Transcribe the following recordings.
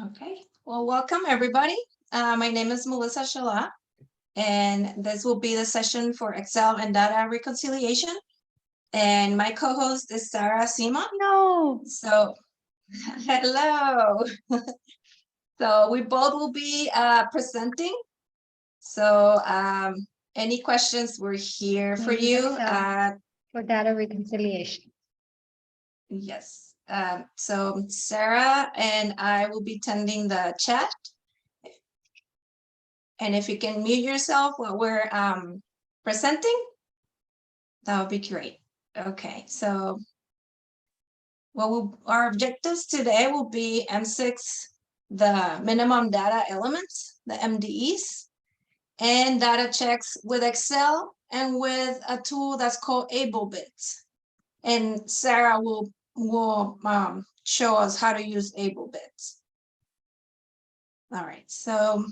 Okay, well, welcome everybody. My name is Melissa Shala, and this will be the session for Excel and data reconciliation. And my co-host is Sarah Sima. No. So, hello. So we both will be presenting. So any questions, we're here for you. For data reconciliation. Yes. So Sarah and I will be tending the chat. And if you can mute yourself while we're presenting, that would be great. Okay, so our objectives today will be M6, the minimum data elements, the MDEs, and data checks with Excel and with a tool that's called Ablebits. And Sarah will show us how to use Ablebits. All right, so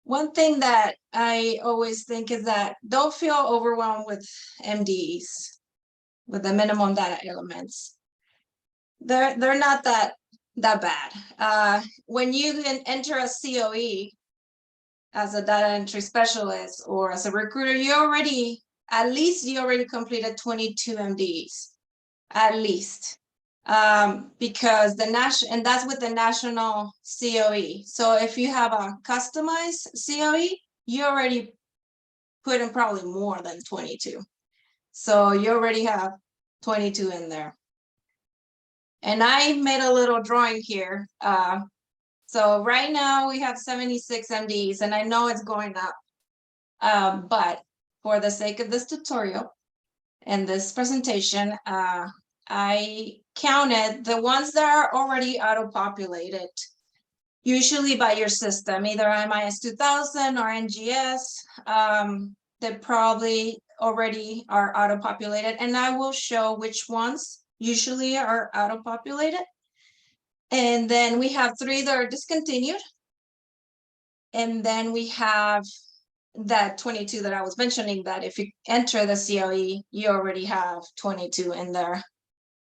one thing that I always think is that don't feel overwhelmed with MDEs, with the minimum data elements. They're not that bad. When you can enter a COE as a data entry specialist or as a recruiter, at least you already completed 22 MDEs, at least. Because and that's with the national COE. So if you have a customized COE, you already put in probably more than 22. So you already have 22 in there. And I made a little drawing here. So right now we have 76 MDs, and I know it's going up. But for the sake of this tutorial and this presentation, I counted the ones that are already auto-populated, usually by your system, either MIS 2000 or NGS. They probably already are auto-populated, and I will show which ones usually are auto-populated. And then we have 3 that are discontinued. And then we have that 22 that I was mentioning, that if you enter the COE, you already have 22 in there,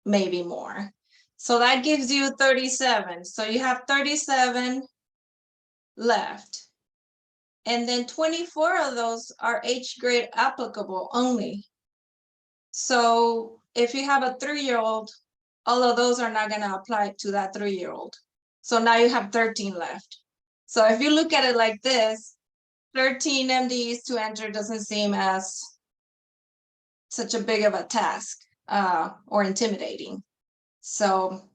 maybe more. So that gives you 37. So you have 37 left. And then 24 of those are H grade applicable only. So if you have a 3-year-old, all of those are not going to apply to that 3-year-old. So now you have 13 left. So if you look at it like this, 13 MDs to enter doesn't seem as such a big of a task or intimidating. So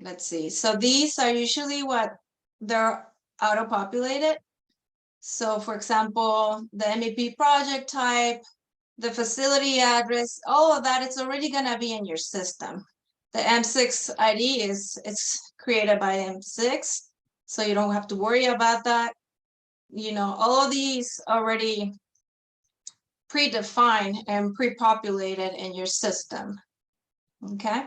let's see. So these are usually what they're auto-populated. So for example, the MEP project type, the facility address, all of that, it's already going to be in your system. The M6 ID it's created by M6, so you don't have to worry about that. You know, all of these already predefined and pre-populated in your system. Okay.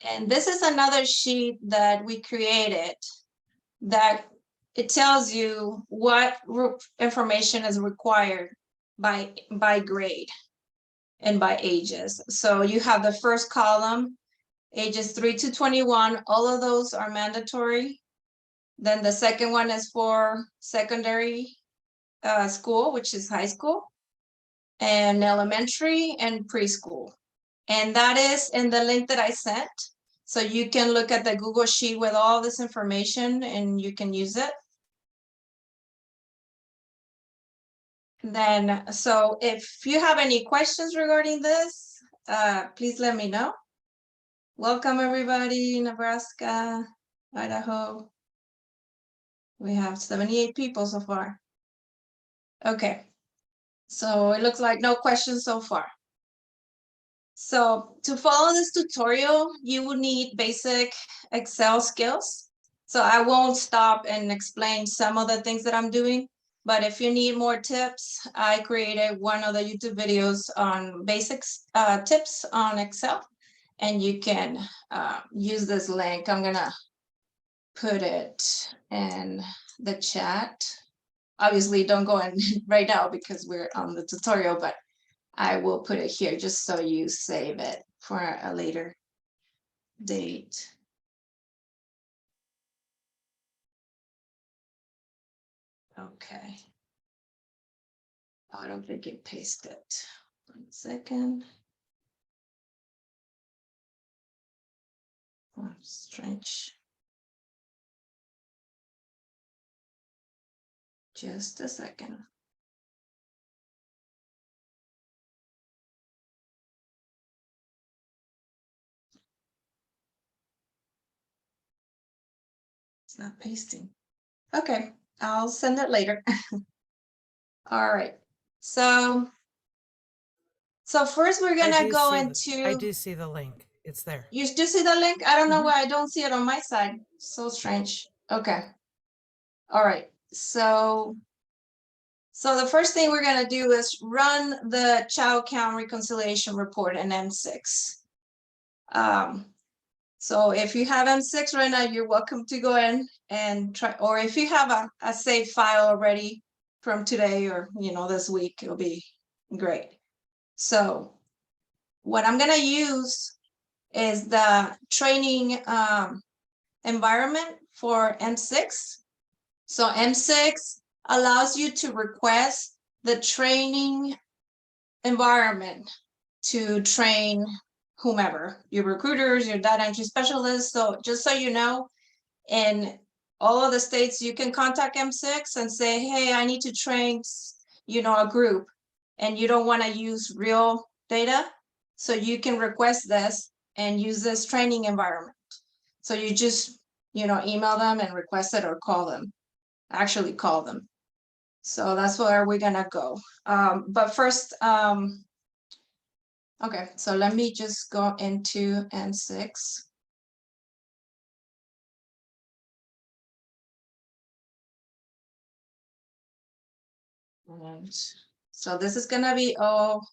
And this is another sheet that we created that it tells you what information is required by grade and by ages. So you have the first column, ages 3 to 21, all of those are mandatory. Then the second one is for secondary school, which is high school, and elementary and preschool. And that is in the link that I sent. So you can look at the Google Sheet with all this information and you can use it. Then, so if you have any questions regarding this, please let me know. Welcome everybody, Nebraska, Idaho. We have 78 people so far. Okay, so it looks like no questions so far. So to follow this tutorial, you will need basic Excel skills. So I won't stop and explain some of the things that I'm doing, but if you need more tips, I created one of the YouTube videos on basics tips on Excel, and you can use this link. I'm gonna put it in the chat. Obviously, don't go in right now because we're on the tutorial, but I will put it here just so you save it for a later date. Okay. I don't think it pasted. 1 second. Oh, strange. Just a second. It's not pasting. Okay, I'll send it later. All right. So first we're gonna go into. I do see the link. It's there. You do see the link? I don't know Mhm. why I don't see it on my side. So strange. Okay. All right. So the first thing we're gonna do is run the child count reconciliation report in M6. So if you have M6 right now, you're welcome to go in and try, or if you have a saved file already from today or, this week, it'll be great. So what I'm gonna use is the training environment for M6. So M6 allows you to request the training environment to train whomever, your recruiters, your data entry specialists. So just so you know, in all of the states, you can contact M6 and say, hey, I need to train, a group, and you don't want to use real data. So you can request this and use this training environment. So you just, email them and request it or call them, actually call them. So that's where we're gonna go. But first, okay, so let me just go into M6. And so this is gonna be all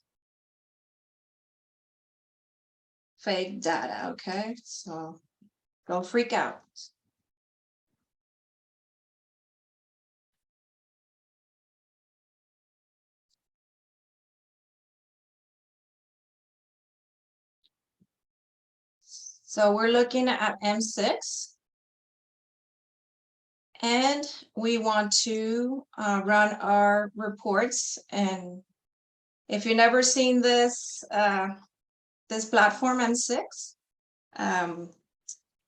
fake data, okay? So don't freak out. So we're looking at M6. And we want to run our reports. And if you've never seen this, this platform M6,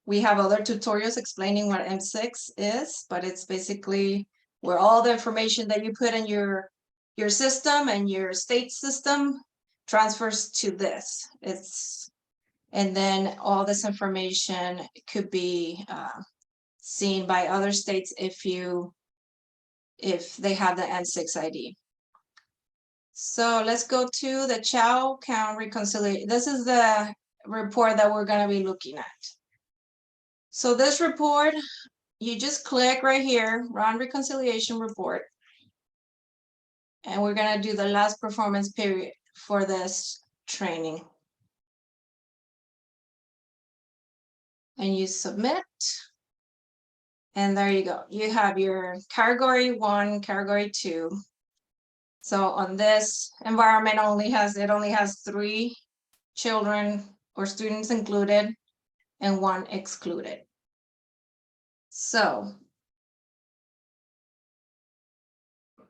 we have other tutorials explaining what M6 is, but it's basically where all the information that you put in your system and your state system transfers to this. And then all this information could be seen by other states if they have the M6 ID. So let's go to the child count reconciliation. This is the report that we're going to be looking at. So this report, you just click right here, run reconciliation report. And we're going to do the last performance period for this training. And you submit. And there you go. You have your category 1, category 2. So on this environment only has 3 children or students included and 1 excluded. So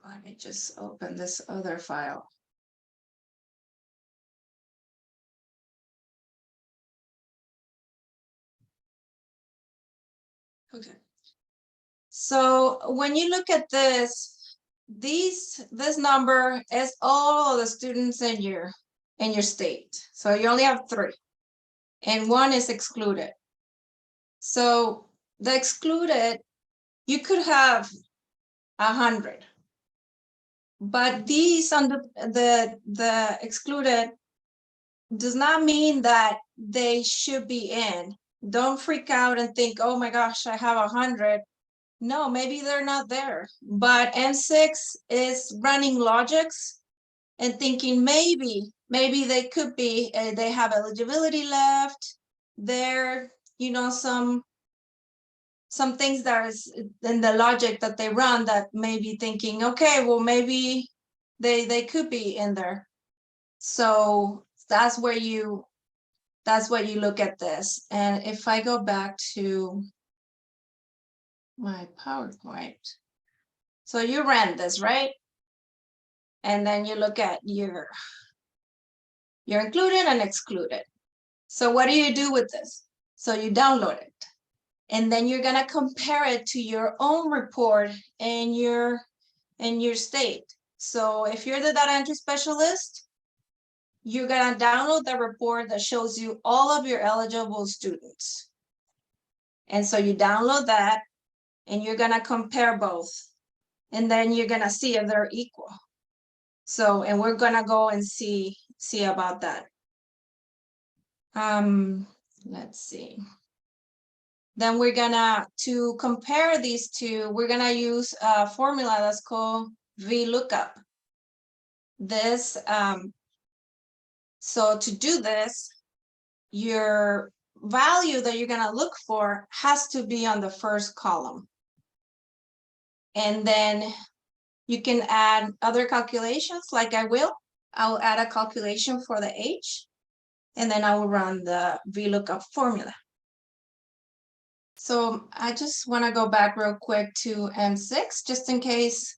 let me just open this other file. Okay. So when you look at this, this number is all the students in your state. So you only have 3 and 1 is excluded. So the excluded, you could have 100. But these on the excluded does not mean that they should be in. Don't freak out and think, oh my gosh, I have 100. No, maybe they're not there. But M6 is running logics and thinking maybe they could be, they have eligibility left. There, some things that is in the logic that they run that may be thinking, okay, well, maybe they could be in there. So that's where you that's what you look at this. And if I go back to my PowerPoint, so you ran this, right? And then you look at your included and excluded. So what do you do with this? So you download it. And then you're gonna compare it to your own report in your state. So if you're the data entry specialist, you're gonna download the report that shows you all of your eligible students. And so you download that and you're gonna compare both. And then you're gonna see if they're equal. So, and we're gonna go and see about that. Let's see. Then we're gonna, to compare these two, we're gonna use a formula that's called VLOOKUP. This, so to do this, your value that you're gonna look for has to be on the first column. And then you can add other calculations like I'll add a calculation for the age, and then I will run the VLOOKUP formula. So I just want to go back real quick to M6, just in case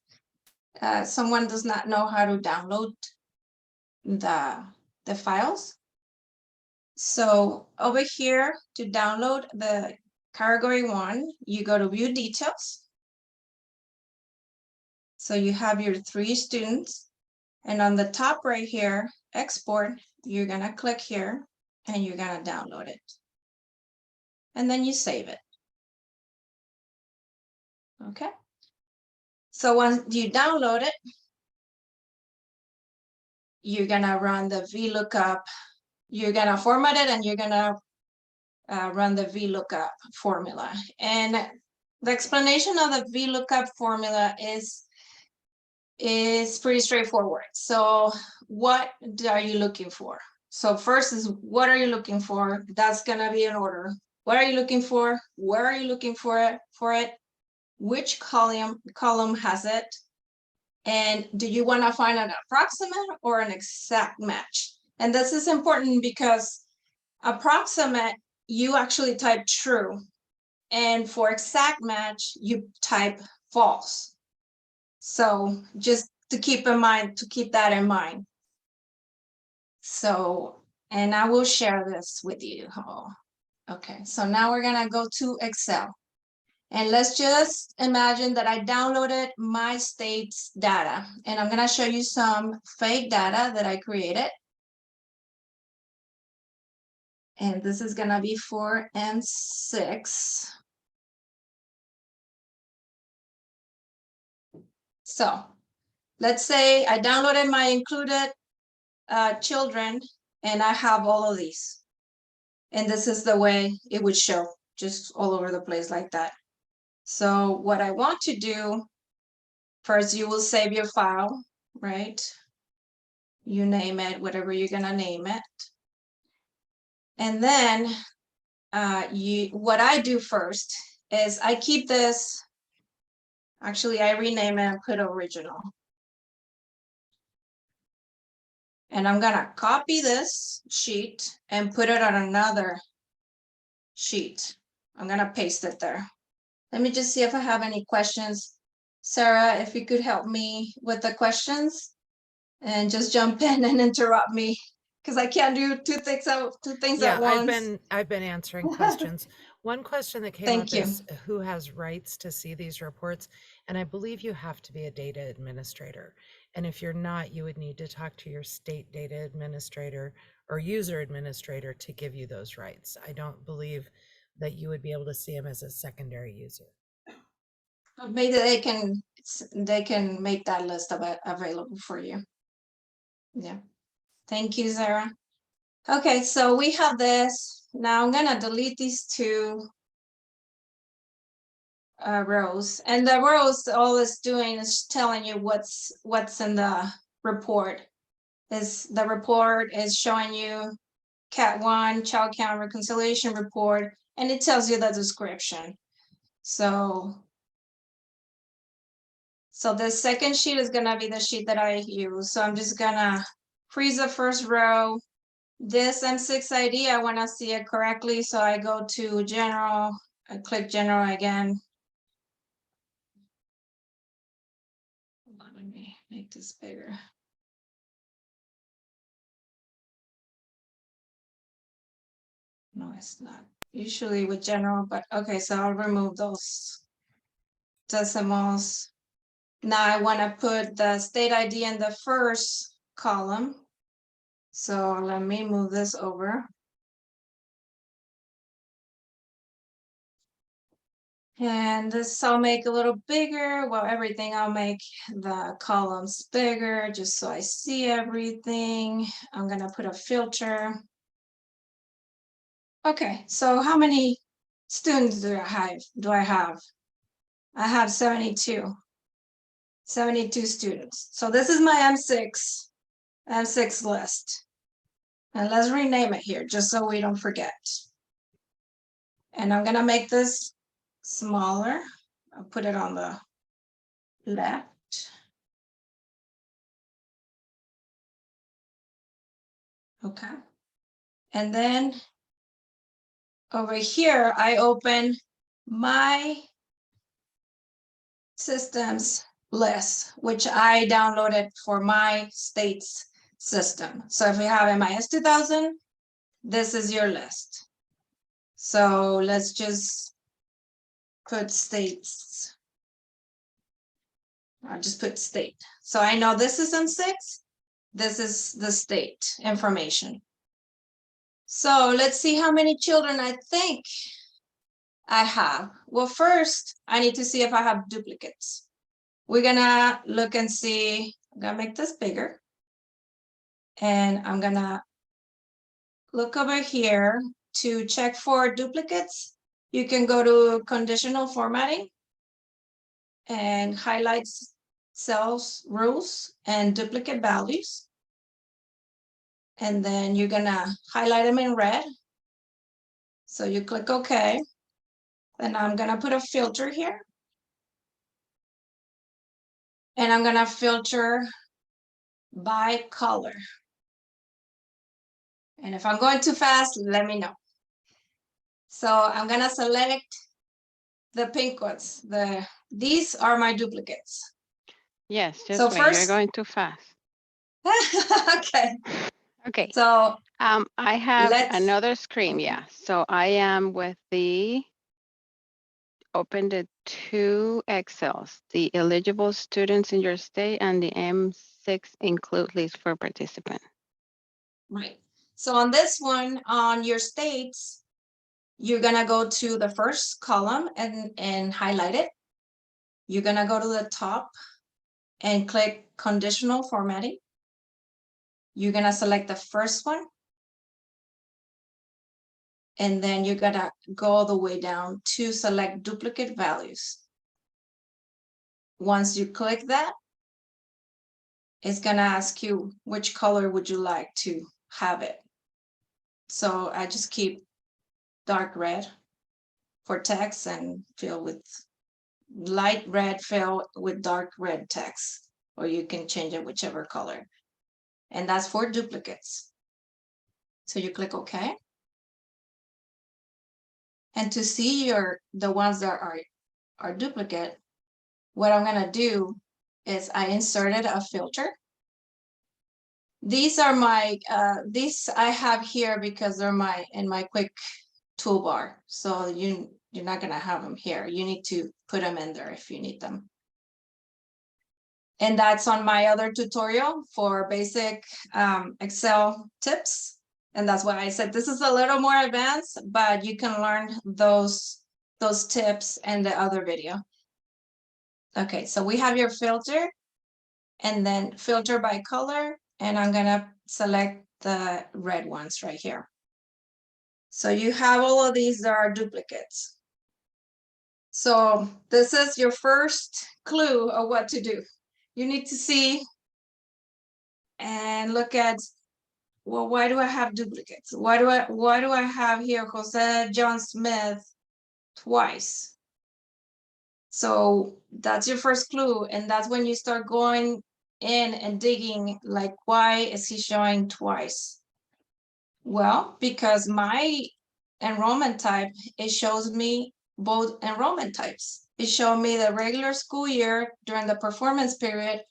someone does not know how to download the files. So over here to download the category 1, you go to view details. So you have your 3 students, and on the top right here, export, you're gonna click here and you're gonna download it. And then you save it. Okay. So once you download it, you're gonna run the VLOOKUP. You're gonna format it and you're gonna run the VLOOKUP formula. And the explanation of the VLOOKUP formula is pretty straightforward. So what are you looking for? So first is, what are you looking for? That's gonna be in order. What are you looking for? Where are you looking for it? Which column has it? And do you want to find an approximate or an exact match? And this is important because approximate, you actually type true. And for exact match, you type false. So just to keep that in mind. So, and I will share this with you. Oh, okay, so now we're gonna go to Excel. And let's just imagine that I downloaded my state's data, and I'm gonna show you some fake data that I created. And this is gonna be for M6. So let's say I downloaded my included children, and I have all of these. And this is the way it would show, just all over the place like that. So what I want to do, first you will save your file, right? You name it, whatever you're gonna name it. And then what I do first is I keep this, actually I rename it and put original. And I'm gonna copy this sheet and put it on another sheet. I'm gonna paste it there. Let me just see if I have any questions. Sarah, if you could help me with the questions and just jump in and interrupt me, because I can't do two things at once. I've been answering questions. One question that came Thank up you. is who has rights to see these reports? And I believe you have to be a data administrator. And if you're not, you would need to talk to your state data administrator or user administrator to give you those rights. I don't believe that you would be able to see them as a secondary user. Maybe they can make that list available for you. Yeah. Thank you, Sarah. Okay, so we have this. Now I'm gonna delete these 2 rows, and the rows, all it's doing is telling you what's in the report. The report is showing you Cat 1 child count reconciliation report, and it tells you the description. So the second sheet is gonna be the sheet that I use. So I'm just gonna freeze the first row, This M6 ID, I want to see it correctly, so I go to general, I click general again. Let me make this bigger. No, it's not. Usually with general, but okay, so I'll remove those decimals. Now I want to put the state ID in the first column. So let me move this over. And this I'll make a little bigger. Well, everything I'll make the columns bigger just so I see everything. I'm gonna put a filter. Okay, so how many students do I have? I have 72. 72 students. So this is my M6 list. And let's rename it here just so we don't forget. And I'm gonna make this smaller. I'll put it on the left. Okay. And then over here, I open my systems list, which I downloaded for my state's system. So if you have MIS 2000, this is your list. So let's just put states. I'll just put state. So I know this is M6. This is the state information. So let's see how many children I think I have. Well, first, I need to see if I have duplicates. We're gonna look and see. I'm gonna make this bigger. And I'm gonna look over here to check for duplicates. You can go to conditional formatting and highlight cells, rules, and duplicate values. And then you're gonna highlight them in red. So you click OK. Then I'm gonna put a filter here. And I'm gonna filter by color. And if I'm going too fast, let me know. So I'm gonna select the pink ones. These are my duplicates. Yes, just So wait. first, You're going too fast. okay. Okay. So I have let's another screen. Yeah. So I am with the open the two Excels, the eligible students in your state and the M6 include list for participant. right. So on this one, on your states, you're gonna go to the first column and highlight it. You're gonna go to the top and click conditional formatting. You're gonna select the first one. And then you're gonna go all the way down to select duplicate values. Once you click that, it's gonna ask you which color would you like to have it. So I just keep dark red for text and fill with light red, fill with dark red text, or you can change it whichever color. And that's for duplicates. So you click OK. And to see the ones that are duplicate, what I'm gonna do is I inserted a filter. These are my, these I have here because they're in my quick toolbar. So you're not gonna have them here. You need to put them in there if you need them. And that's on my other tutorial for basic Excel tips. And that's why I said this is a little more advanced, but you can learn those tips in the other video. Okay, so we have your filter and then filter by color, and I'm gonna select the red ones right here. So you have all of these that are duplicates. So this is your first clue of what to do. You need to see and look at, well, why do I have duplicates? Why do I have here Jose John Smith twice? So that's your first clue, and that's when you start going in and digging, like, why is he showing twice? Well, because my enrollment type, it shows me both enrollment types. It showed me the regular school year during the performance period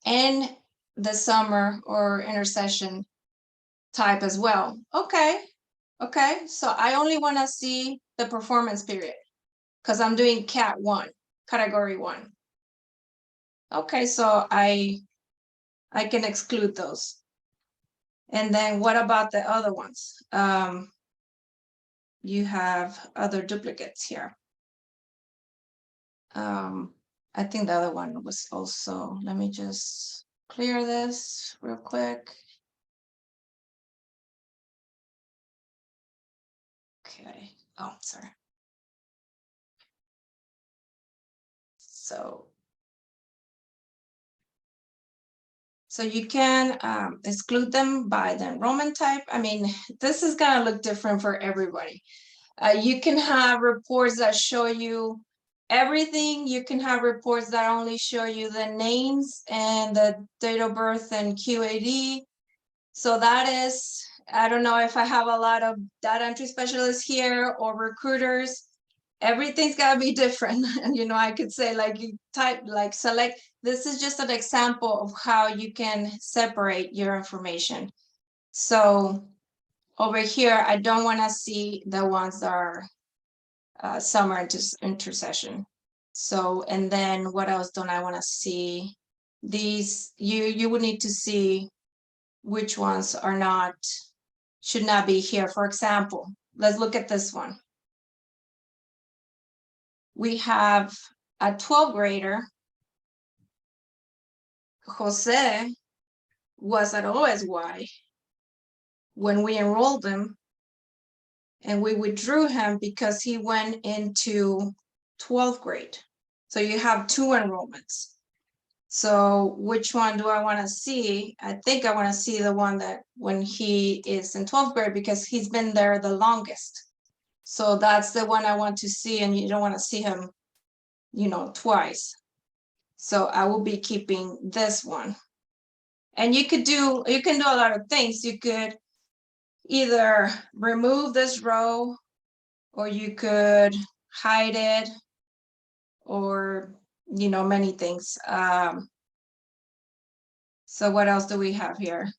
and the summer or intersession type as well. Okay, okay, so I only want to see the performance period because I'm doing Cat 1, category 1. Okay, so I can exclude those. And then what about the other ones? You have other duplicates here. I think the other one was also, let me just clear this real quick. Okay, oh, sorry. So you can exclude them by the enrollment type. I mean, this is gonna look different for everybody. You can have reports that show you everything. You can have reports that only show you the names and the date of birth and QAD. So that is, I don't know if I have a lot of data entry specialists here or recruiters. Everything's gotta be different. And you know, I could say like you type, like select, this is just an example of how you can separate your information. So over here, I don't wanna see the ones that are summer intercession. So, and then what else don't I wanna see? These, you would need to see which ones are not, should not be here. For example, let's look at this one. We have a 12th grader, Jose, was at OSY when we enrolled him, and we withdrew him because he went into 12th grade. So you have 2 enrollments. So which one do I want to see? I think I want to see the one that when he is in 12th grade because he's been there the longest. So that's the one I want to see, and you don't want to see him, you know, twice. So I will be keeping this one. And you can do a lot of things. You could either remove this row, or you could hide it, or, you know, many things. So what else do we have here?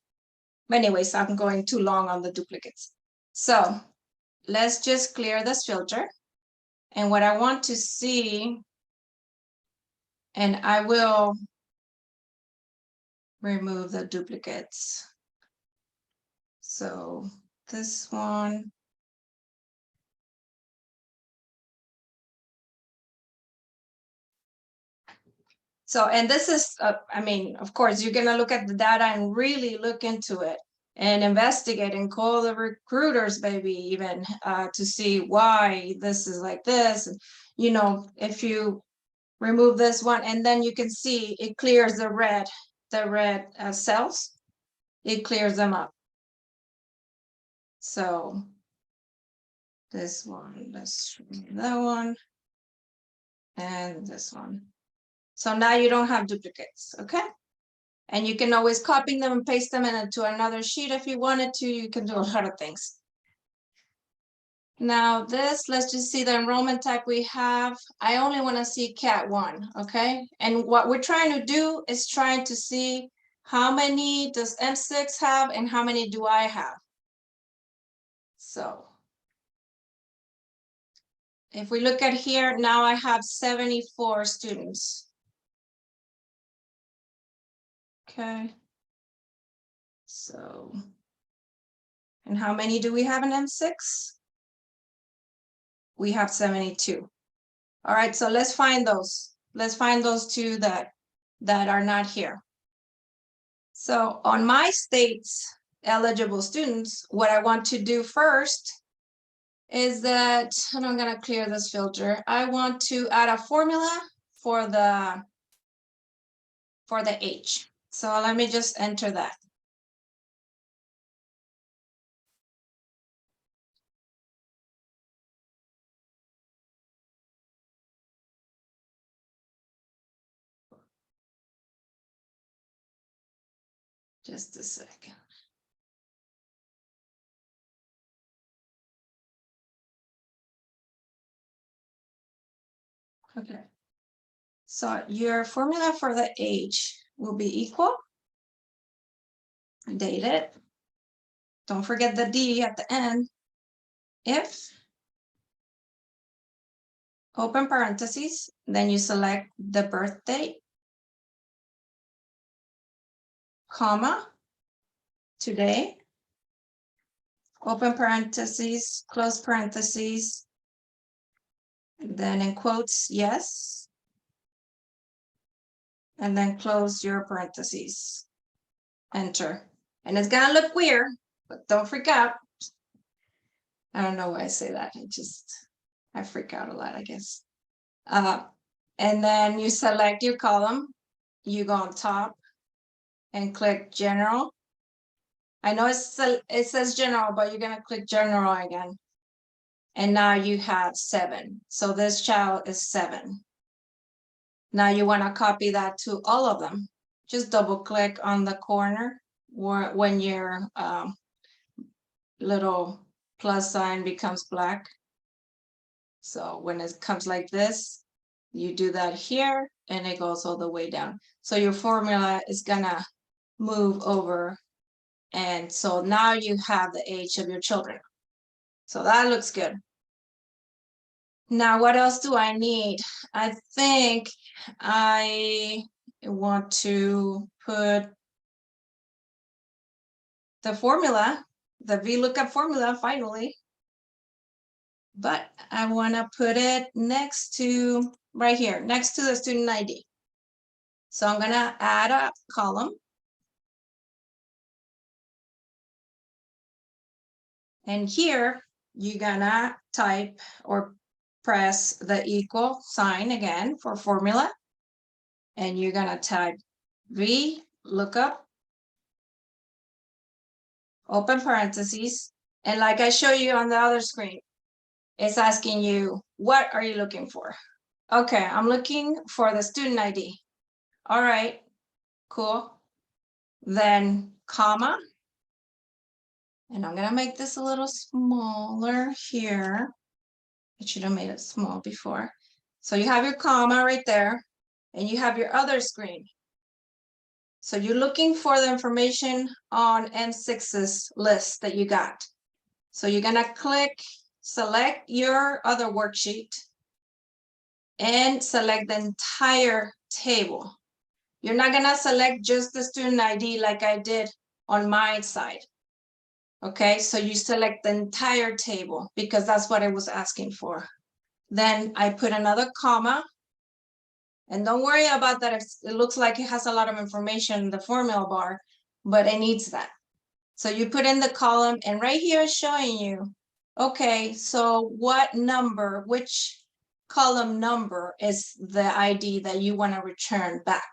Anyways, I'm going too long on the duplicates. So let's just clear this filter. And what I want to see, and I will remove the duplicates. So this one. So, and this is, I mean, of course, you're gonna look at the data and really look into it and investigate and call the recruiters, maybe even to see why this is like this. And, you know, if you remove this one, and then you can see it clears the red cells. It clears them up. So this one, let's remove that one, and this one. So now you don't have duplicates, okay? And you can always copy them and paste them into another sheet if you wanted to. You can do a lot of things. Now this, let's just see the enrollment type we have. I only want to see Cat 1, okay? And what we're trying to do is trying to see how many does M6 have and how many do I have. So if we look at here, now I have 74 students. Okay. So, and how many do we have in M6? We have 72. All right, so let's find those. Let's find those 2 that are not here. So on my state's eligible students, what I want to do first is that, and I'm gonna clear this filter. I want to add a formula for the age. So let me just enter that. Just a second. Okay. So your formula for the age will be equal. Date it. Don't forget the D at the end. If, open parentheses, then you select the birth date, comma, today, open parentheses, close parentheses, then in quotes, yes, and then close your parentheses, enter. And it's gonna look weird, but don't freak out. I don't know why I say that. I freak out a lot, I guess. And then you select your column, you go on top and click general. I know it says general, but you're gonna click general again. And now you have 7. So this child is 7. Now you wanna copy that to all of them. Just double click on the corner when your little plus sign becomes black. So when it comes like this, you do that here and it goes all the way down. So your formula is gonna move over. And so now you have the age of your children. So that looks good. Now, what else do I need? I think I want to put the formula, the VLOOKUP formula finally. But I want to put it next to, right here, next to the student ID. So I'm going to add a column. And here, you're going to type or press the equal sign again for formula. And you're going to type VLOOKUP, open parentheses. And like I show you on the other screen, it's asking you, what are you looking for? Okay, I'm looking for the student ID. All right, cool. Then comma. And I'm gonna make this a little smaller here. I should have made it small before. So you have your comma right there, and you have your other screen. So you're looking for the information on M6's list that you got. So you're gonna click, select your other worksheet, and select the entire table. You're not gonna select just the student ID like I did on my side. Okay, so you select the entire table because that's what it was asking for. Then I put another comma. And don't worry about that if it looks like it has a lot of information in the formula bar, but it needs that. So you put in the column and right here is showing you, okay, so what number, which column number is the ID that you want to return back?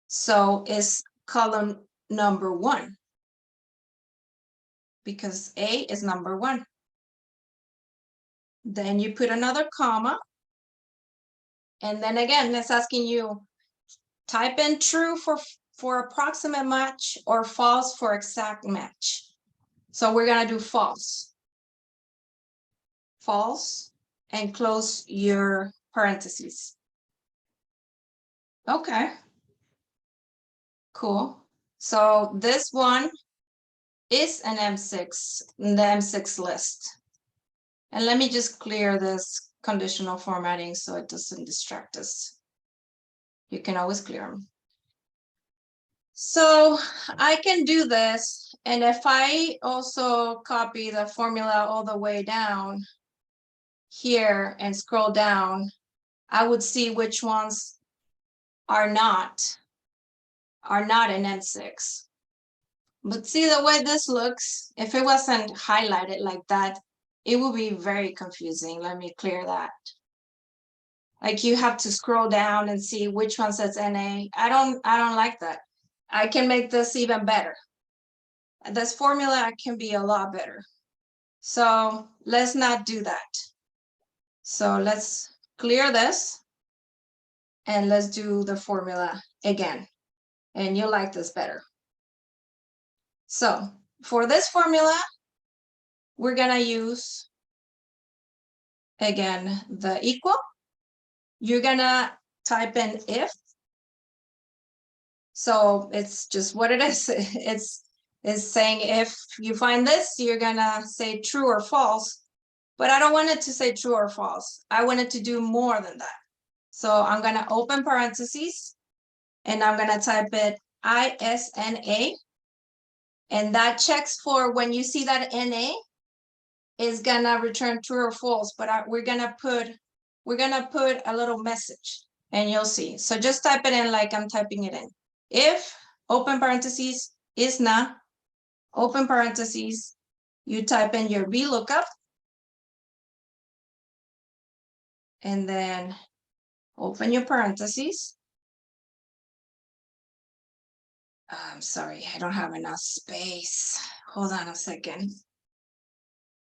So it's column number 1 because A is number 1. Then you put another comma. And then again, it's asking you, type in true for approximate match or false for exact match. So we're gonna do false. False, and close your parentheses. Okay. Cool. So this one is an M6, the M6 list. And let me just clear this conditional formatting so it doesn't distract us. You can always clear them. So I can do this. And if I also copy the formula all the way down here and scroll down, I would see which ones are not in N6. But see the way this looks, if it wasn't highlighted like that, it would be very confusing. Let me clear that. Like you have to scroll down and see which one says NA. I don't like that. I can make this even better. This formula can be a lot better. So let's not do that. So let's clear this and let's do the formula again. And you'll like this better. So for this formula, we're gonna use, again, the equal. you're gonna type in if. So it's just what it is. It's saying if you find this, you're gonna say true or false. But I don't want it to say true or false. I want it to do more than that. So I'm gonna open parentheses and I'm gonna type it ISNA. And that checks for when you see that NA is gonna return true or false, but we're gonna put a little message and you'll see. So just type it in like I'm typing it in. If, open parentheses, is not, open parentheses, you type in your VLOOKUP, and then open your parentheses. I'm sorry, I don't have enough space. Hold on a second.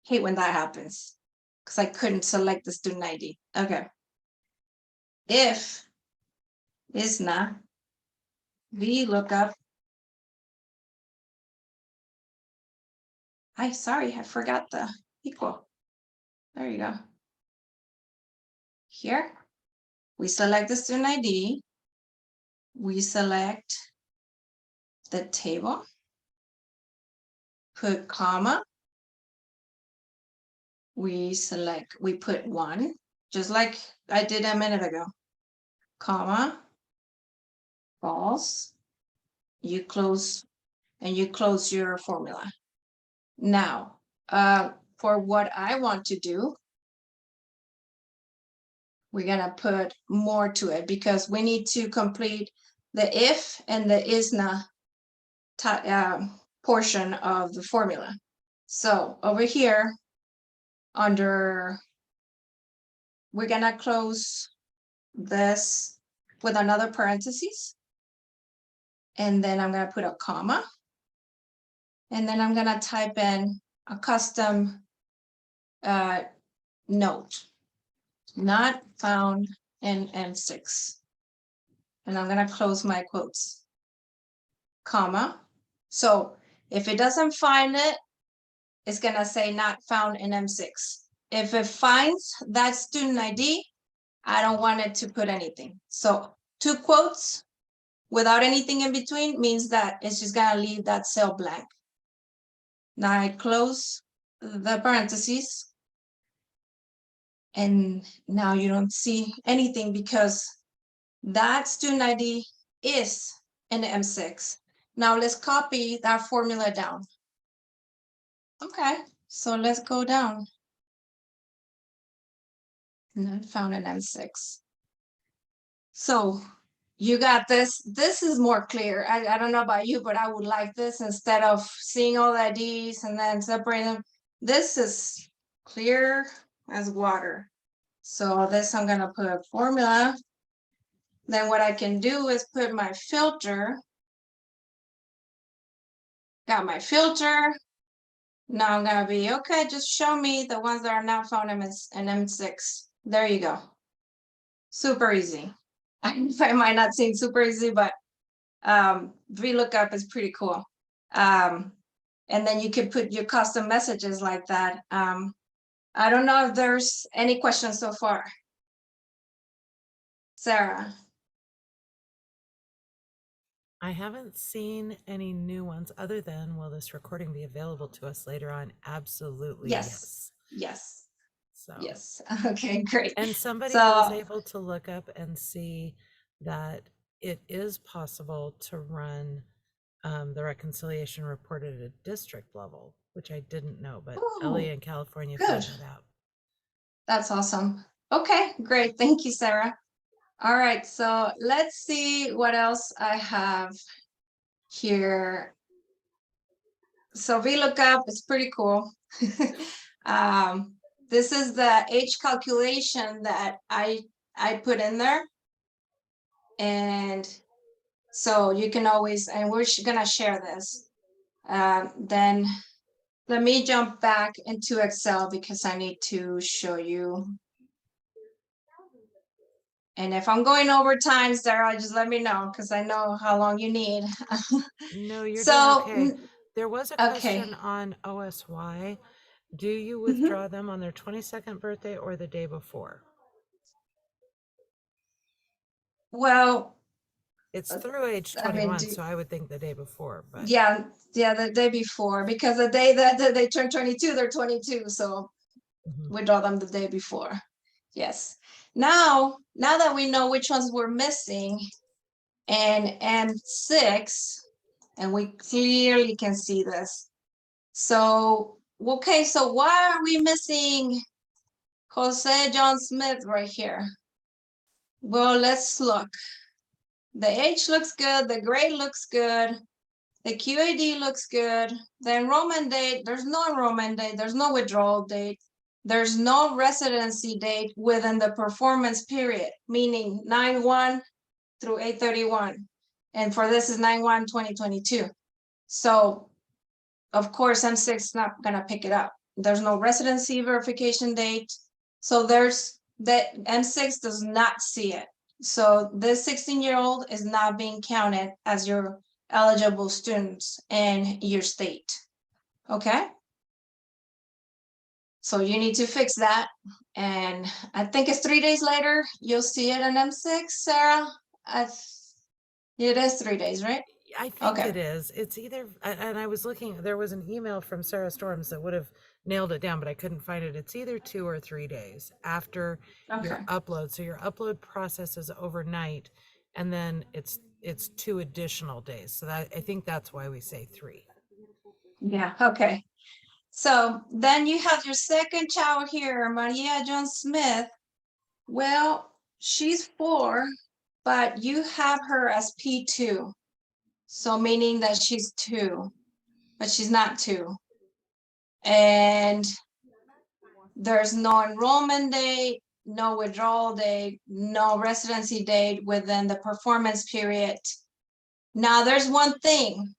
Hate when that happens because I couldn't select the student ID. Okay. If is not VLOOKUP. Sorry, I forgot the equal. There you go. Here, we select the student ID. We select the table, put comma. We put 1, just like I did a minute ago. Comma, false. You close, and you close your formula. Now, for what I want to do, we're gonna put more to it because we need to complete the if and the isna portion of the formula. So over here, we're gonna close this with another parenthesis. And then I'm gonna put a comma. And then I'm gonna type in a custom note, not found in M6. And I'm gonna close my quotes, comma. So if it doesn't find it, it's gonna say not found in M6. If it finds that student ID, I don't want it to put anything. So 2 quotes without anything in between means that it's just gonna leave that cell blank. Now I close the parentheses. And now you don't see anything because that student ID is in the M6. Now let's copy that formula down. Okay, so let's go down. Not found in M6. So you got this. This is more clear. I don't know about you, but I would like this instead of seeing all the IDs and then separating them. This is clear as water. So this I'm gonna put a formula. Then what I can do is put my filter. Got my filter. Now I'm gonna be, okay, just show me the ones that are not found in M6. There you go. Super easy. I might not seem super easy, but VLOOKUP is pretty cool. And then you can put your custom messages like that. I don't know if there's any questions so far. Sarah. I haven't seen any new ones other than, will this recording be available to us later on? Absolutely, yes. Yes. So, yes. Okay, great. and somebody So, was able to look up and see that it is possible to run the reconciliation report at a district level, which I didn't know, but Ellie in California found that out. That's awesome. Okay, great. Thank you, Sarah. All right, so let's see what else I have here. So VLOOKUP is pretty cool. This is the H calculation that I put in there. And so you can always, and we're gonna share this. Then let me jump back into Excel because I need to show you. And if I'm going over time, Sarah, just let me know because I know how long you need. No, you're So, doing okay. There was a question on OSY. Do you withdraw them on their 22nd birthday or the day before? Well, It's through age I mean, 21, so I would think the day before, but yeah, the day before, because the day that they turn 22, they're 22, so mhm. we draw them the day before. Yes. Now that we know which ones we're missing, and M6, and we clearly can see this. So, okay, so why are we missing Jose John Smith right here? Well, let's look. The age looks good, the grade looks good, the QAD looks good, the enrollment date, there's no enrollment date, there's no withdrawal date, there's no residency date within the performance period, meaning 9/1 through 8/31. And for this is 9/1/2022. So of course, M6 is not gonna pick it up. There's no residency verification date. So there's that M6 does not see it. So this 16-year-old is not being counted as your eligible students in your state. Okay? So you need to fix that. And I think it's 3 days later, you'll see it in M6, Sarah. It is 3 days, right? I think Okay. it is. It's either, and I was looking, there was an email from Sarah Storms that would have nailed it down, but I couldn't find it. It's either 2 or 3 days after your Okay. upload. So your upload process is overnight, and then it's 2 additional days. So that, I think that's why we say 3. Yeah, okay. So then you have your second child here, Maria John Smith. Well, she's 4, but you have her as P2. So meaning that she's 2, but she's not 2. And there's no enrollment date, no withdrawal date, no residency date within the performance period. Now there's one thing.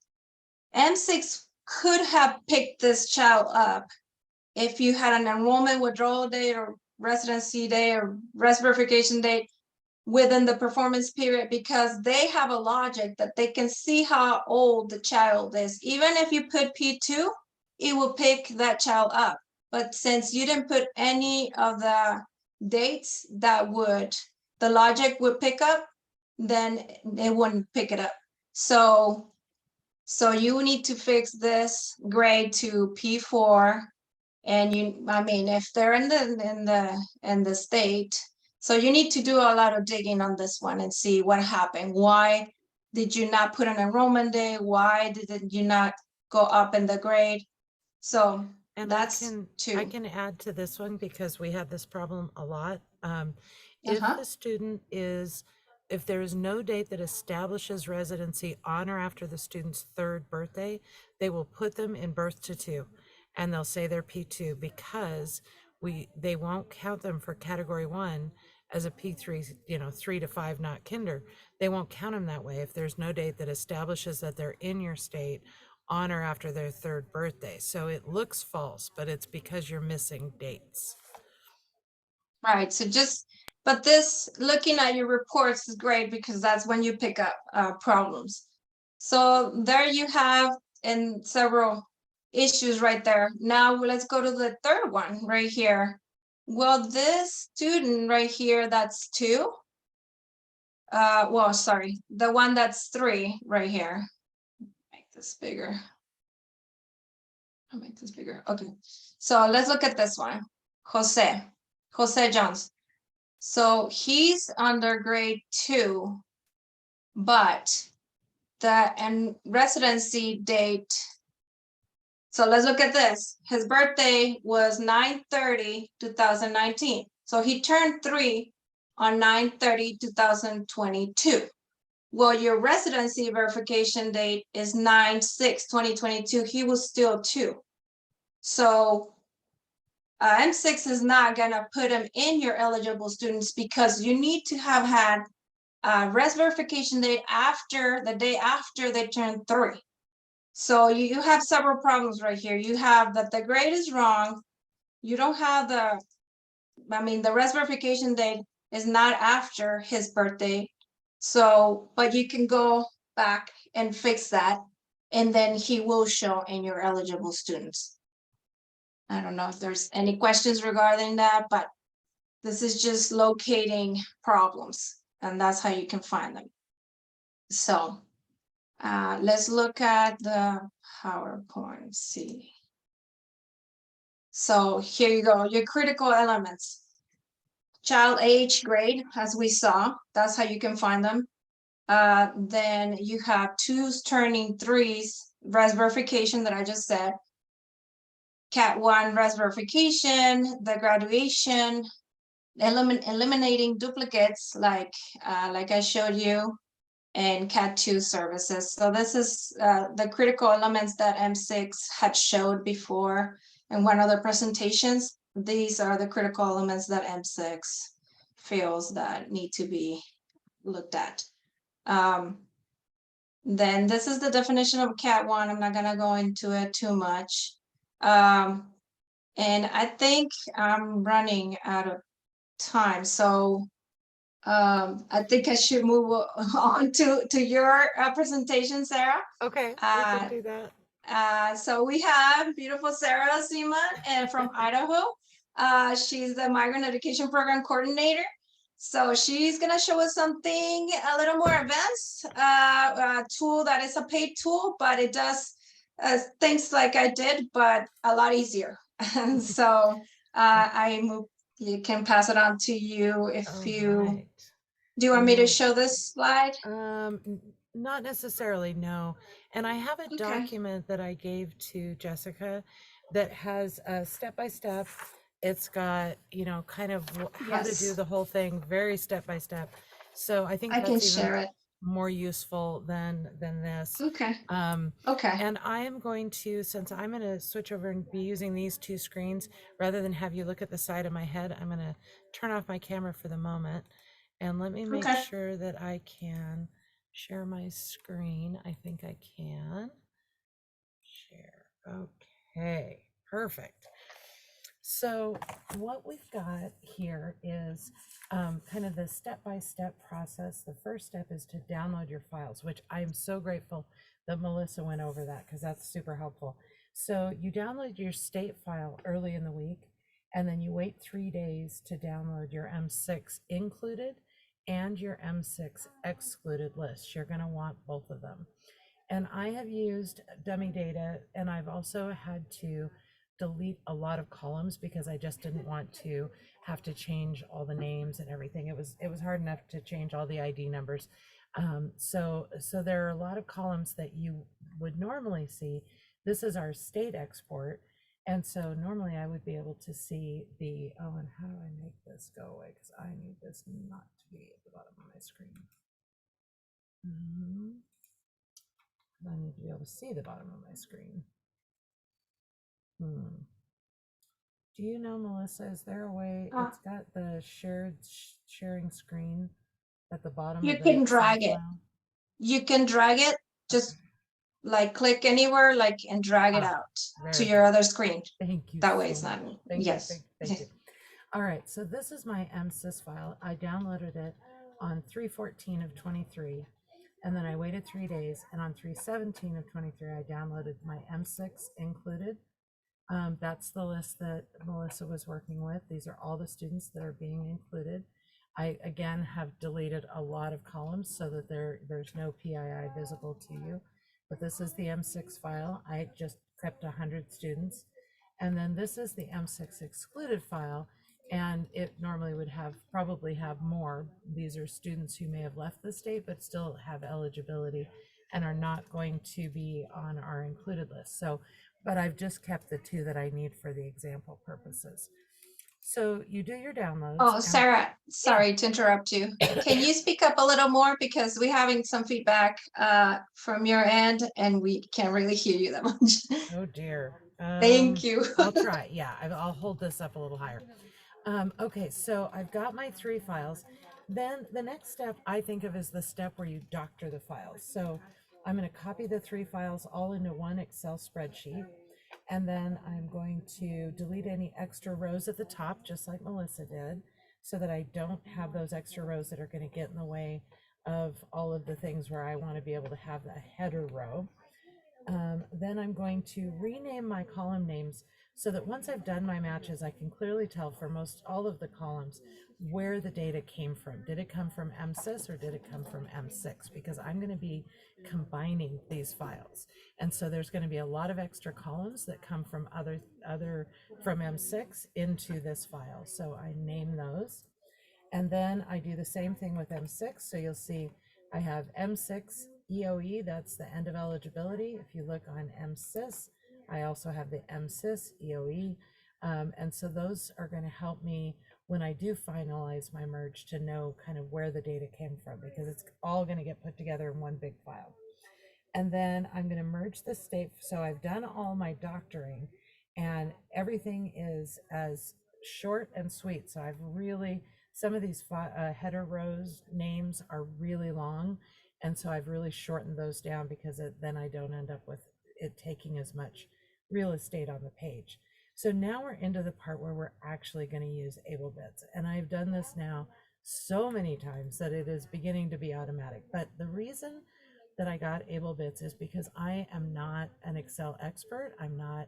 M6 could have picked this child up if you had an enrollment withdrawal date or residency date or res verification date within the performance period, because they have a logic that they can see how old the child is. Even if you put P2, it will pick that child up. But since you didn't put any of the dates that the logic would pick up, then it wouldn't pick it up. So you need to fix this grade to P4. And I mean, if they're in the state, so you need to do a lot of digging on this one and see what happened. Why did you not put an enrollment day? Why did you not go up in the grade? So And that's I 2. can add to this one because we had this problem a lot. If Uh-huh. the student is, if there is no date that establishes residency on or after the student's 3rd birthday, they will put them in birth to 2, and they'll say they're P2 because they won't count them for category 1 as a P3, 3 to 5, not kinder. They won't count them that way if there's no date that establishes that they're in your state on or after their 3rd birthday. So it looks false, but it's because you're missing dates. Right. So but this, looking at your reports is great because that's when you pick up problems. So there you have in several issues right there. Now let's go to the third one right here. Well, this student right here, that's 2. Well, sorry, the one that's 3 right here. Make this bigger. I'll make this bigger. Okay. So let's look at this one. Jose Jones. So he's under grade 2, but the residency date. So let's look at this. His birthday was 9/30/2019. So he turned 3 on 9/30/2022. Well, your residency verification date is 9/6/2022. He was still 2. So M6 is not gonna put him in your eligible students because you need to have had a res verification date after the day after they turn 3. So you have several problems right here. You have that the grade is wrong. You don't have the res verification date is not after his birthday. So, but you can go back and fix that, and then he will show in your eligible students. I don't know if there's any questions regarding that, but this is just locating problems. and that's how you can find them. So let's look at the PowerPoint, see. So here you go, your critical elements. Child age, grade, as we saw, that's how you can find them. Then you have 2s turning 3s, res verification that I just said. Cat 1 res verification, the graduation, eliminating duplicates like I showed you, and Cat 2 services. So this is the critical elements that M6 had showed before in one of the presentations. These are the critical elements that M6 feels that need to be looked at. Then this is the definition of Cat 1. I'm not gonna go into it too much. And I think I'm running out of time, so I think I should move on to your presentation, Sarah. Okay, we can do that. So we have beautiful Sarah Seaman and from Idaho. She's the Migrant Education Program Coordinator. So she's gonna show us something a little more advanced, a tool that is a paid tool, but it does things like I did, but a lot easier. And so you can pass it on to you if All you right. do you want me to Well, show this slide? Not necessarily, no. And I have a Okay. document that I gave to Jessica that has a step-by-step. It's got, you know, kind of how to do Yes. the whole thing, very step-by-step. So I think I can that's share even it. more useful than this. Okay. Um, Okay. and I am going to, since I'm going to switch over and be using these 2 screens, rather than have you look at the side of my head, I'm going to turn off my camera for the moment. And let me make Okay. sure that I can share my screen. I think I can. Share. Okay, perfect. So what we've got here is kind of the step-by-step process. The first step is to download your files, which I'm so grateful that Melissa went over that because that's super helpful. So you download your state file early in the week, and then you wait 3 days to download your M6 included and your M6 excluded list. You're going to want both of them. And I have used dummy data, and I've also had to delete a lot of columns because I just didn't want to have to change all the names and everything. It was hard enough to change all the ID numbers. So there are a lot of columns that you would normally see. This is our state export. And so normally I would be able to see the, oh, and how do I make this go away? Because I need this not to be at the bottom of my screen. I need to be able to see the bottom of my screen. Do you know, Melissa, is there a way, it's got the sharing screen at the bottom You of the can Excel drag it. file? You can drag it, just like click anywhere, like, and drag it out to Very your good. other screen. Thank you That way so it's not, much. Thank yes. you, thank you. All right, so this is my MSys file. I downloaded it on 3/14 of 23, and then I waited 3 days, and on 3/17 of 23, I downloaded my M6 included. That's the list that Melissa was working with. These are all the students that are being included. I, again, have deleted a lot of columns so that there's no PII visible to you. But this is the M6 file. I just kept 100 students. And then this is the M6 excluded file. And it normally would probably have more. These are students who may have left the state but still have eligibility and are not going to be on our included list. So, but I've just kept the 2 that I need for the example purposes. So you do your downloads. Oh, Sarah, sorry to interrupt you. Can you speak up a little more because we're having some feedback from your end and we can't really hear you that much. Oh dear. Thank you. I'll try. Yeah, I'll hold this up a little higher. Okay, so I've got my 3 files. Then the next step I think of is the step where you doctor the files. So I'm going to copy the 3 files all into one Excel spreadsheet. And then I'm going to delete any extra rows at the top, just like Melissa did, so that I don't have those extra rows that are going to get in the way of all of the things where I want to be able to have a header row. Then I'm going to rename my column names so that once I've done my matches, I can clearly tell for most all of the columns where the data came from. Did it come from MSys or did it come from M6? Because I'm going to be combining these files. And so there's going to be a lot of extra columns that come from from M6 into this file. So I name those. And then I do the same thing with M6. So you'll see I have M6 EOE, that's the end of eligibility. If you look on MSys, I also have the MSys EOE. And so those are going to help me when I do finalize my merge to know kind of where the data came from, because it's all going to get put together in one big file. And then I'm going to merge the state. So I've done all my doctoring and everything is as short and sweet. So I've really, some of these header rows names are really long. And so I've really shortened those down because then I don't end up with it taking as much real estate on the page. So now we're into the part where we're actually going to use Ablebits. And I've done this now so many times that it is beginning to be automatic. But the reason that I got Ablebits is because I am not an Excel expert. I'm not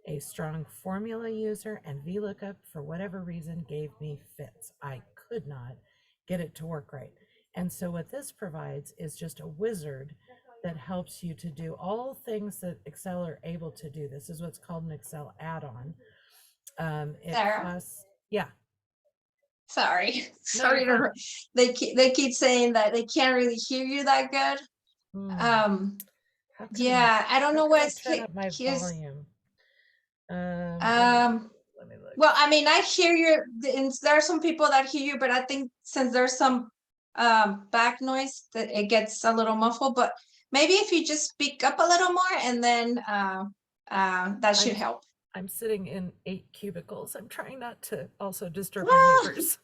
a strong formula user, and VLOOKUP, for whatever reason, gave me fits. I could not get it to work right. And so what this provides is just a wizard that helps you to do all things that Excel are able to do. This is what's called an Excel add-on. Sarah? Yeah. Sorry, No, sorry you're to, they keep saying that they can't really hear you that good. How can Yeah, I don't know how can I what's turn up my here's, volume? um, Let me look. well, I mean, I hear you, and there are some people that hear you, but I think since there's some back noise that it gets a little muffled, but maybe if you just speak up a little more and then that should help. I'm sitting in 8 cubicles. I'm trying not to also disturb my Ah! neighbors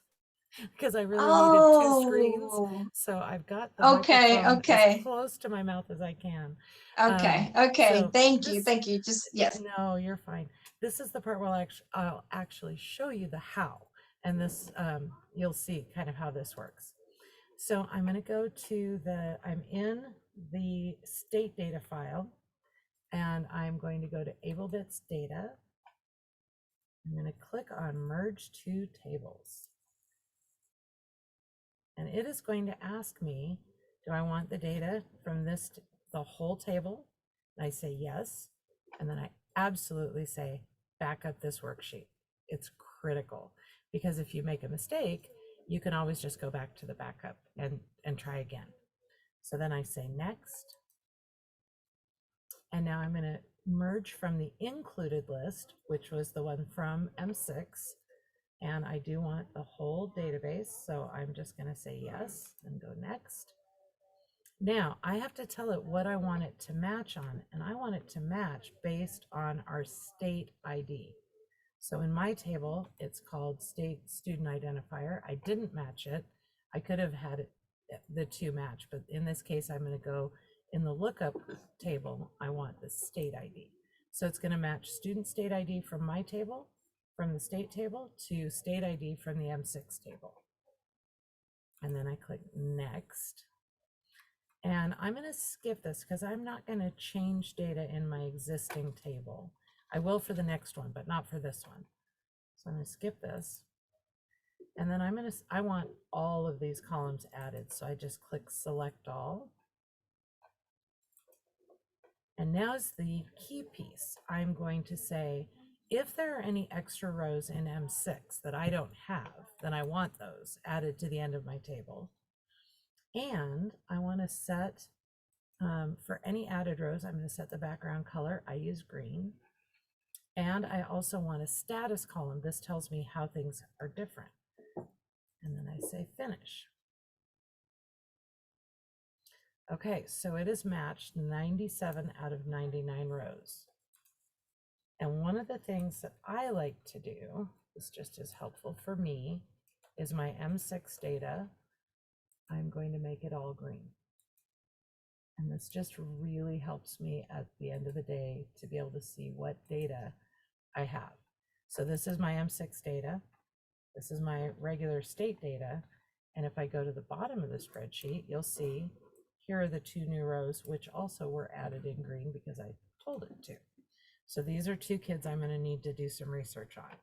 because I really needed 2 screens. Oh, So I've got the okay, microphone as okay, close to my mouth as I can. okay, okay. So Thank you, this, thank you. Just, yes. no, you're fine. This is the part where I'll actually show you the how. And this, you'll see kind of how this works. So I'm going to go to I'm in the state data file, and I'm going to go to Ablebits data. I'm going to click on merge two tables. And it is going to ask me, do I want the data from the whole table? And I say yes. And then I absolutely say, back up this worksheet. It's critical because if you make a mistake, you can always just go back to the backup and try again. So then I say next. And now I'm going to merge from the included list, which was the one from M6. And I do want the whole database. So I'm just going to say yes and go next. Now I have to tell it what I want it to match on, and I want it to match based on our state ID. So in my table, it's called state student identifier. I didn't match it. I could have had it, the two match, but in this case, I'm going to go in the lookup table. I want the state ID. So it's going to match student state ID from my table, from the state table, to state ID from the M6 table. And then I click next. And I'm going to skip this because I'm not going to change data in my existing table. I will for the next one, but not for this one. So I'm going to skip this. And then I want all of these columns added. So I just click select all. And now's the key piece. I'm going to say, if there are any extra rows in M6 that I don't have, then I want those added to the end of my table. And I want to set, for any added rows, I'm going to set the background color. I use green. And I also want a status column. This tells me how things are different. And then I say finish. Okay, so it is matched 97 out of 99 rows. And one of the things that I like to do, this just is helpful for me, is my M6 data. I'm going to make it all green. And this just really helps me at the end of the day to be able to see what data I have. So this is my M6 data. This is my regular state data. And if I go to the bottom of the spreadsheet, you'll see here are the 2 new rows, which also were added in green because I told it to. So these are 2 kids I'm going to need to do some research on.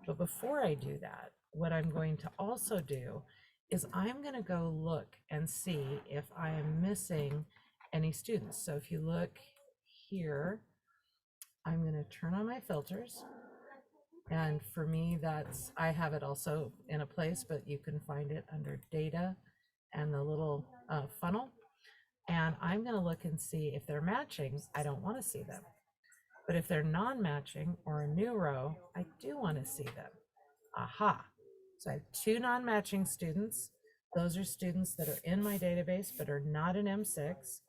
But before I do that, what I'm going to also do is I'm going to go look and see if I am missing any students. So if you look here, I'm going to turn on my filters. And for me, I have it also in a place, but you can find it under data and the little funnel. And I'm going to look and see if they're matching. I don't want to see them. But if they're non-matching or a new row, I do want to see them. Aha. So I have 2 non-matching students. Those are students that are in my database but are not in M6.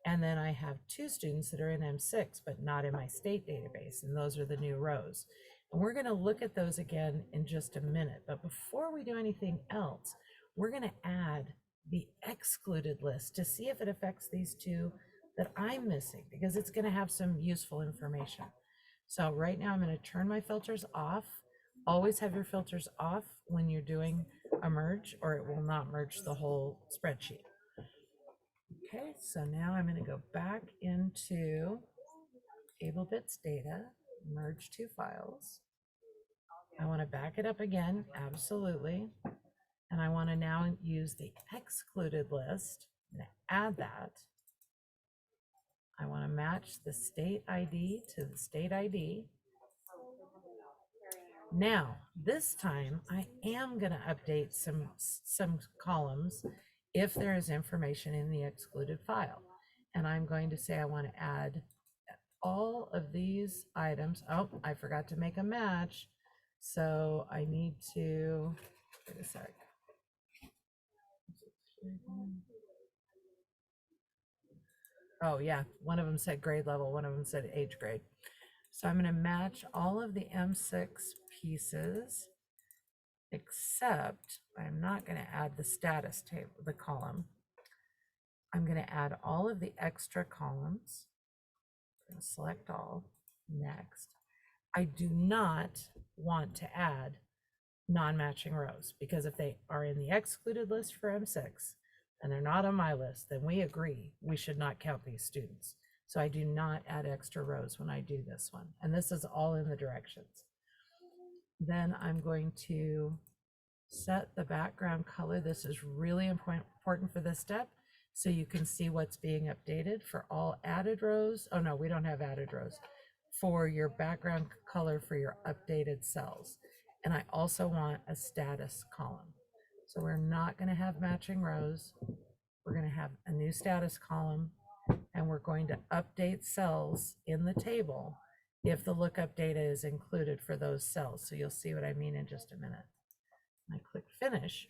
And then I have 2 students that are in M6 but not in my state database. And those are the new rows. And we're going to look at those again in just a minute. But before we do anything else, we're going to add the excluded list to see if it affects these 2 that I'm missing, because it's going to have some useful information. So right now I'm going to turn my filters off. Always have your filters off when you're doing a merge, or it will not merge the whole spreadsheet. Okay, so now I'm going to go back into Ablebits data, merge 2 files. I want to back it up again, absolutely. And I want to now use the excluded list. I'm going to add that. I want to match the state ID to the state ID. Now, this time I am going to update some columns if there is information in the excluded file. And I'm going to say I want to add all of these items. Oh, I forgot to make a match. So I need to, wait a sec. Oh yeah, one of them said grade level, one of them said age grade. So I'm going to match all of the M6 pieces, except I'm not going to add the status table, the column. I'm going to add all of the extra columns. I'm going to select all. Next. I do not want to add non-matching rows, because if they are in the excluded list for M6 and they're not on my list, then we agree we should not count these students. So I do not add extra rows when I do this one. And this is all in the directions. Then I'm going to set the background color. This is really important for this step, so you can see what's being updated for all added rows. Oh no, we don't have added rows. For your background color for your updated cells. And I also want a status column. So we're not going to have matching rows. We're going to have a new status column, and we're going to update cells in the table if the lookup data is included for those cells. So you'll see what I mean in just a minute. I click finish.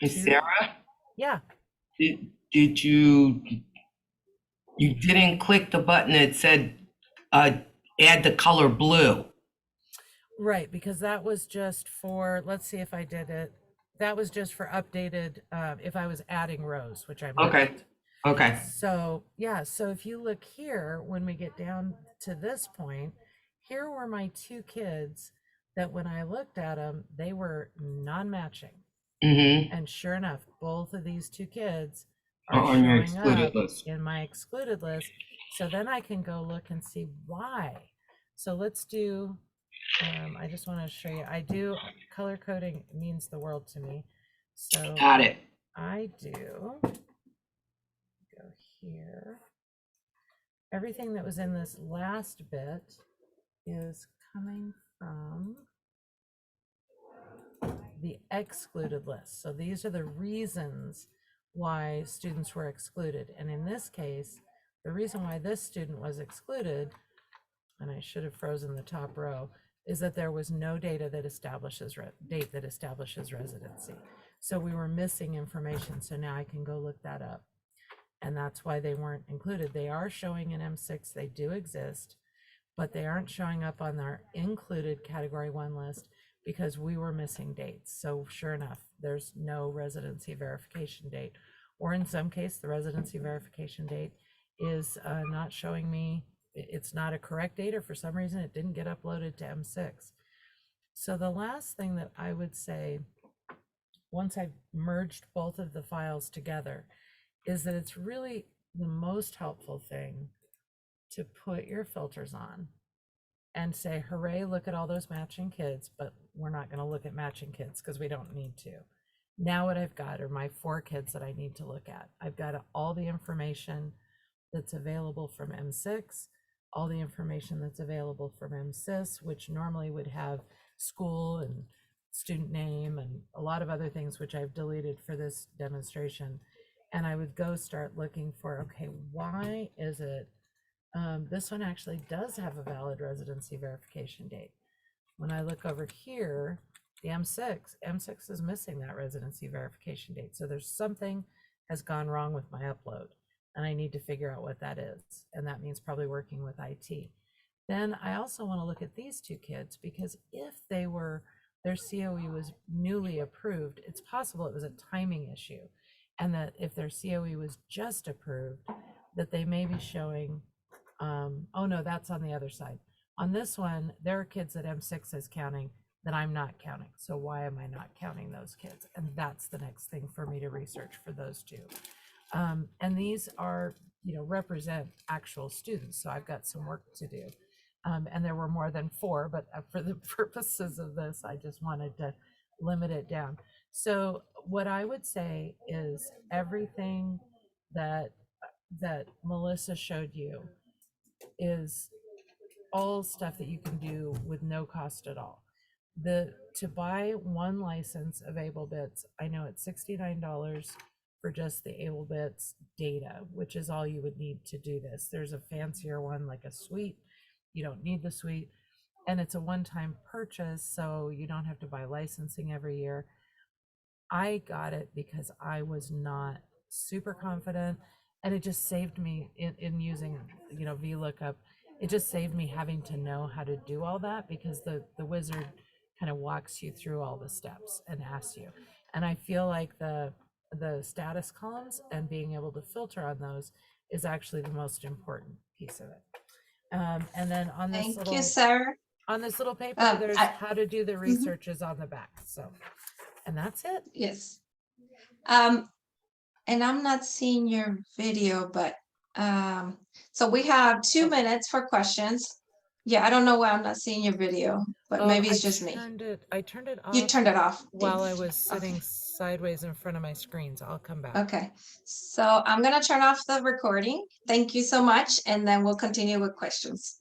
Hey, Sarah? Yeah. Did you didn't click the button that said add the color blue? Right, because that was just for, let's see if I did it. That was just for updated, if I was adding rows, which I'm Okay. not. Okay. So yeah, so if you look here, when we get down to this point, here were my 2 kids that when I looked at them, they were non-matching. Mm-hmm. And sure enough, both of these 2 kids Are are on your showing excluded up list. in my excluded list. So then I can go look and see why. So let's do, I just want to show you, I do, color coding means the world to me. So Got it. I do, go here. Everything that was in this last bit is coming from the excluded list. So these are the reasons why students were excluded. And in this case, the reason why this student was excluded, and I should have frozen the top row, is that there was no data that establishes residency. So we were missing information. So now I can go look that up. And that's why they weren't included. They are showing in M6, they do exist, but they aren't showing up on our included category 1 list because we were missing dates. So sure enough, there's no residency verification date. Or in some case, the residency verification date is not showing me, it's not a correct date, or for some reason it didn't get uploaded to M6. So the last thing that I would say, once I've merged both of the files together, is that it's really the most helpful thing to put your filters on and say, hooray, look at all those matching kids, but we're not going to look at matching kids because we don't need to. Now what I've got are my 4 kids that I need to look at. I've got all the information that's available from M6, all the information that's available from MSIS, which normally would have school and student name and a lot of other things, which I've deleted for this demonstration. And I would go start looking for, okay, why is it, this one actually does have a valid residency verification date. When I look over here, the M6 is missing that residency verification date. So there's something has gone wrong with my upload and I need to figure out what that is. And that means probably working with IT. Then I also want to look at these 2 kids, because if they were, their COE was newly approved, it's possible it was a timing issue. And that if their COE was just approved, that they may be showing, oh no, that's on the other side. On this one, there are kids that M6 is counting that I'm not counting. So why am I not counting those kids? And that's the next thing for me to research for those 2. And these are, represent actual students. So I've got some work to do. And there were more than 4, but for the purposes of this, I just wanted to limit it down. So what I would say is everything that Melissa showed you is all stuff that you can do with no cost at all. To buy 1 license of Ablebits, I know it's $69 for just the Ablebits data, which is all you would need to do this. There's a fancier one like a suite. You don't need the suite, and it's a one-time purchase, so you don't have to buy licensing every year. I got it because I was not super confident, and it just saved me in using, VLOOKUP. It just saved me having to know how to do all that, because the wizard kind of walks you through all the steps and asks you. And I feel like the status columns and being able to filter on those is actually the most important piece of it. And then on this Thank little, you, Sarah. on this little paper, there's I- how to do the research is on the back. So, and that's it. Yes. And I'm not seeing your video, but so we have 2 minutes for questions. Yeah, I don't know why I'm not seeing your video, but maybe it's just me. I turned it off. You turned it off. While I Dave. was sitting Okay. sideways in front of my screens. I'll come back. Okay, so I'm gonna turn off the recording. Thank you so much, and then we'll continue with questions.